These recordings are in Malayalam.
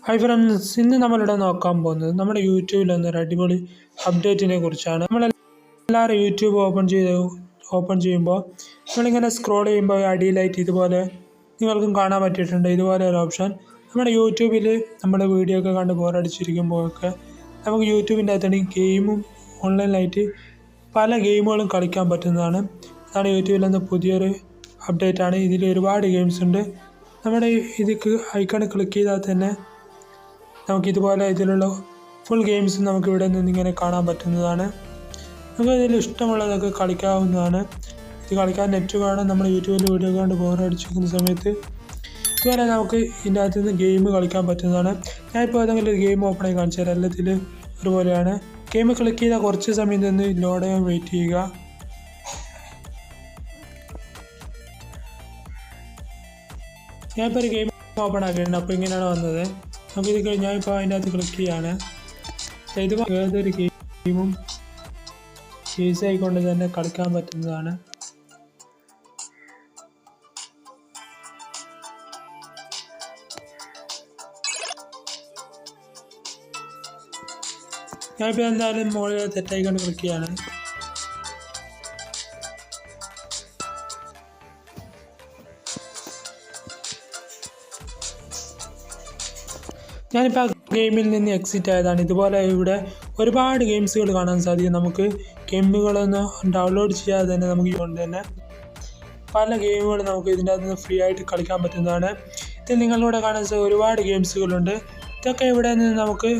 ഹായ് ഫ്രണ്ട്സ്, ഇന്ന് നമ്മളിവിടെ നോക്കാൻ പോകുന്നത് നമ്മുടെ യൂട്യൂബിൽ വന്നൊരു അടിപൊളി അപ്ഡേറ്റിനെ കുറിച്ചാണ്. നമ്മളെല്ലാവരും യൂട്യൂബ് ഓപ്പൺ ചെയ്യുമ്പോൾ നമ്മളിങ്ങനെ സ്ക്രോൾ ചെയ്യുമ്പോൾ അടിയിലായിട്ട് ഇതുപോലെ നിങ്ങൾക്കും കാണാൻ പറ്റിയിട്ടുണ്ട്. ഇതുപോലെ ഒരു ഓപ്ഷൻ നമ്മുടെ യൂട്യൂബിൽ നമ്മുടെ വീഡിയോ ഒക്കെ കണ്ട് ബോറടിച്ചിരിക്കുമ്പോഴൊക്കെ നമുക്ക് യൂട്യൂബിൻ്റെ അകത്ത് ഗെയിമും ഓൺലൈനിലായിട്ട് പല ഗെയിമുകളും കളിക്കാൻ പറ്റുന്നതാണ്. അതാണ് യൂട്യൂബിൽ നിന്ന് പുതിയൊരു അപ്ഡേറ്റാണ്. ഇതിൽ ഒരുപാട് ഗെയിംസ് ഉണ്ട്. നമ്മുടെ ഇതിക്ക് ഐക്കൺ ക്ലിക്ക് ചെയ്താൽ തന്നെ നമുക്കിതുപോലെ ഇതിലുള്ള ഫുൾ ഗെയിംസ് നമുക്ക് ഇവിടെ നിന്ന് ഇങ്ങനെ കാണാൻ പറ്റുന്നതാണ്. നമുക്ക് ഇതിൽ ഇഷ്ടമുള്ളതൊക്കെ കളിക്കാവുന്നതാണ്. ഇത് കളിക്കാൻ നെറ്റ് വേണം. നമ്മൾ യൂട്യൂബിൽ വീഡിയോ കണ്ട് ബോറടിച്ചിരിക്കുന്ന സമയത്ത് ഇതുപോലെ നമുക്ക് ഇതിൻ്റെ അകത്ത് നിന്ന് ഗെയിം കളിക്കാൻ പറ്റുന്നതാണ്. ഞാനിപ്പോൾ ഏതെങ്കിലും ഒരു ഗെയിം ഓപ്പൺ ആയി കാണിച്ചു തരാം. എല്ലാത്തിൽ ഒരുപോലെയാണ്. ഗെയിം ക്ലിക്ക് ചെയ്താൽ കുറച്ച് സമയം നിന്ന് ലോഡ് ചെയ്യാൻ വെയിറ്റ് ചെയ്യുക. ഞാനിപ്പോൾ ഒരു ഗെയിം ഓപ്പൺ ആക്കിയിട്ടുണ്ട്. അപ്പോൾ ഇങ്ങനെയാണ് വന്നത്. നമുക്കിത് ഞാനിപ്പോൾ അതിൻ്റെ അകത്ത് ക്ലിക്ക് ചെയ്യാണ്. ഇത് ഏതൊരു ഗെയിമും ഈസി ആയിക്കൊണ്ട് തന്നെ കളിക്കാൻ പറ്റുന്നതാണ്. ഞാനിപ്പോൾ എന്തായാലും മുകളിൽ തെറ്റായിക്കൊണ്ട് ക്ലിക്ക് ചെയ്യാണ്. ഞാനിപ്പോൾ ആ ഗെയിമിൽ നിന്ന് എക്സിറ്റ് ആയതാണ്. ഇതുപോലെ ഇവിടെ ഒരുപാട് ഗെയിംസുകൾ കാണാൻ സാധിക്കും. നമുക്ക് ഗെയിമുകളൊന്ന് ഡൗൺലോഡ് ചെയ്യാതെ തന്നെ നമുക്ക് കൊണ്ട് തന്നെ പല ഗെയിമുകൾ നമുക്ക് ഇതിൻ്റെ അകത്ത് നിന്ന് ഫ്രീ ആയിട്ട് കളിക്കാൻ പറ്റുന്നതാണ്. ഇതിൽ നിങ്ങളിവിടെ കാണാൻ ഒരുപാട് ഗെയിംസുകളുണ്ട്. ഇതൊക്കെ ഇവിടെ നിന്ന് നമുക്ക്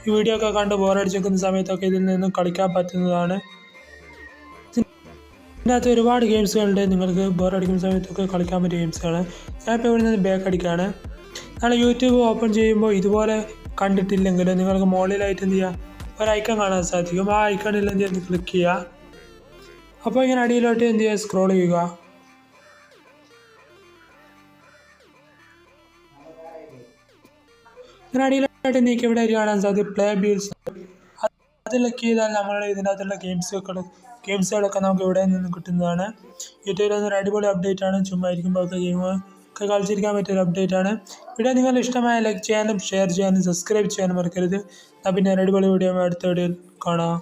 ഈ വീഡിയോ ഒക്കെ കണ്ട് ബോറടിച്ചിരിക്കുന്ന സമയത്തൊക്കെ ഇതിൽ നിന്ന് കളിക്കാൻ പറ്റുന്നതാണ്. ഇതിൻ്റെ അകത്ത് ഒരുപാട് ഗെയിംസുകളുണ്ട്. നിങ്ങൾക്ക് ബോറടിക്കുന്ന സമയത്തൊക്കെ കളിക്കാൻ പറ്റിയ ഗെയിംസുകളാണ്. ഞാനിപ്പോൾ ഇവിടെ നിന്ന് ബാക്ക് അടിക്കുകയാണ്. നമ്മൾ യൂട്യൂബ് ഓപ്പൺ ചെയ്യുമ്പോൾ ഇതുപോലെ കണ്ടിട്ടില്ലെങ്കിൽ നിങ്ങൾക്ക് മുകളിലായിട്ട് എന്ത് ചെയ്യുക, ഒരു ഐക്കൺ കാണാൻ സാധിക്കും. ആ ഐക്കണിൽ എന്ത് ചെയ്യുക, ക്ലിക്ക് ചെയ്യുക. അപ്പോൾ ഇങ്ങനെ അടിയിലോട്ട് എന്ത് ചെയ്യുക, സ്ക്രോൾ ചെയ്യുക. ഇങ്ങനെ അടിയിലോട്ട് നീക്കി ഇവിടെ കാണാൻ സാധിക്കും പ്ലേ ബീൽസ്. അത് ക്ലിക്ക് ചെയ്താൽ നമ്മളുടെ ഇതിനകത്തുള്ള ഗെയിംസുകളൊക്കെ നമുക്ക് ഇവിടെ നിന്ന് കിട്ടുന്നതാണ്. യൂട്യൂബിൽ നിന്നൊരു അടിപൊളി അപ്ഡേറ്റ് ആണ്. ചുമ്മാ ഇരിക്കുമ്പോൾ ഗെയിം ഒക്കെ കളിച്ചിരിക്കാൻ പറ്റിയൊരു അപ്ഡേറ്റ് ആണ്. വീഡിയോ നിങ്ങൾ ഇഷ്ടമായ ലൈക്ക് ചെയ്യാനും ഷെയർ ചെയ്യാനും സബ്സ്ക്രൈബ് ചെയ്യാനും മറക്കരുത്. പിന്നെ അടിപൊളി വീഡിയോ അടുത്ത വീഡിയോയിൽ കാണാം.